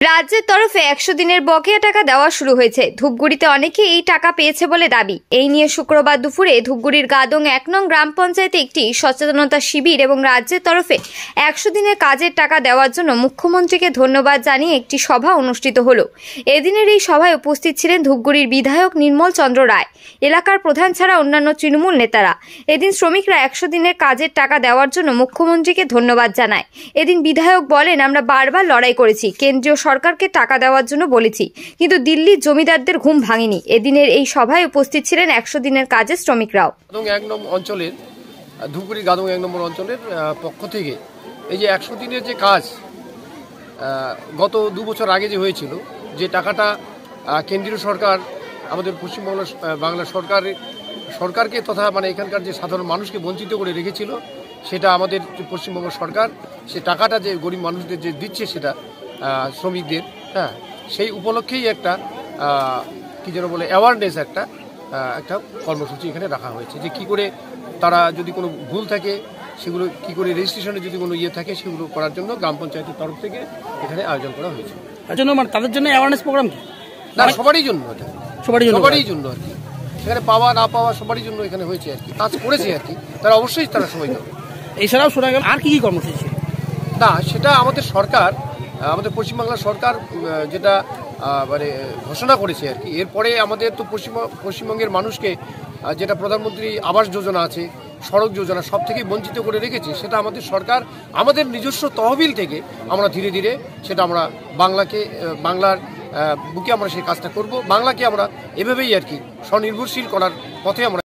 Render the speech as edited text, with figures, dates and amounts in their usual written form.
রাজ্যের তরফে 100 দিনের বকেয়া টাকা দেওয়া শুরু হয়েছে। ধূপগুড়িতে অনেকে এই টাকা পেয়েছে বলে দাবি। এই নিয়ে শুক্রবার দুপুরে ধূপগুড়ির গাদং 1 নং গ্রাম পঞ্চায়েতে একটি সচেতনতা শিবির এবং রাজ্যের তরফে 100 দিনের কাজের টাকা দেওয়ার জন্য মুখ্যমন্ত্রীকে ধন্যবাদ জানিয়ে একটি সভা অনুষ্ঠিত হলো। এদিনের এই সভায় উপস্থিত ছিলেন ধূপগুড়ির বিধায়ক নির্মল চন্দ্র রায়, এলাকার প্রধান ছাড়া অন্যান্য তৃণমূল নেতারা। এদিন শ্রমিকরা 100 দিনের কাজের টাকা দেওয়ার জন্য মুখ্যমন্ত্রীকে ধন্যবাদ জানায়। এদিন বিধায়ক বলেন, আমরা বারবার লড়াই করেছি, কেন্দ্রীয় সরকারকে টাকা দেওয়ার জন্য বলেছি, কিন্তু দিল্লির জমিদারদের ঘুম ভাঙেনি। এদিনের এই সভায় উপস্থিত ছিলেন 100 দিনের কাজের শ্রমিকরাও। ধূপগুড়ি গাদং 1 নম্বর অঞ্চলের পক্ষ থেকে এই যে 100 দিনের যে কাজ গত 2 বছর আগে যে হয়েছিল, যে টাকাটা কেন্দ্রীয় সরকার আমাদের বাংলা সরকারকে তথা মানে এখানকার যে সাধারণ মানুষকে বঞ্চিত করে রেখেছিল, সেটা আমাদের পশ্চিমবঙ্গ সরকার সে টাকাটা যে গরিব মানুষদের যে দিচ্ছে সেটা শ্রমিকদের, হ্যাঁ, সেই উপলক্ষেই একটা কী যেন বলে অ্যাওয়ারনেস একটা কর্মসূচি এখানে রাখা হয়েছে, যে কী করে তারা যদি কোনো ভুল থাকে সেগুলো কী করে রেজিস্ট্রেশনে যদি কোনো থাকে সেগুলো করার জন্য গ্রাম পঞ্চায়েতের তরফ থেকে এখানে আয়োজন করা হয়েছে। তার জন্য মানে তাদের জন্য অ্যাওয়ারনেস প্রোগ্রাম কি? না, সবারই জন্য, এটা সবারই জন্য আর কি। সেখানে পাওয়া না পাওয়া সবারই জন্য এখানে হয়েছে আর কি, কাজ করেছে আর কি, তারা অবশ্যই তারা সময় দেবে। এছাড়াও শোনা গেল আর কি কি কর্মসূচি? না, সেটা আমাদের সরকার, আমাদের পশ্চিমবাংলার সরকার যেটা মানে ঘোষণা করেছে আর কি। এরপরে আমাদের তো পশ্চিমবঙ্গের মানুষকে যেটা প্রধানমন্ত্রী আবাস যোজনা আছে, সড়ক যোজনা, সব থেকেই বঞ্চিত করে রেখেছে। সেটা আমাদের সরকার আমাদের নিজস্ব তহবিল থেকে আমরা ধীরে ধীরে সেটা আমরা বাংলার বুকে আমরা সেই কাজটা করব। বাংলাকে আমরা এভাবেই আর কি স্বনির্ভরশীল করার পথে আমরা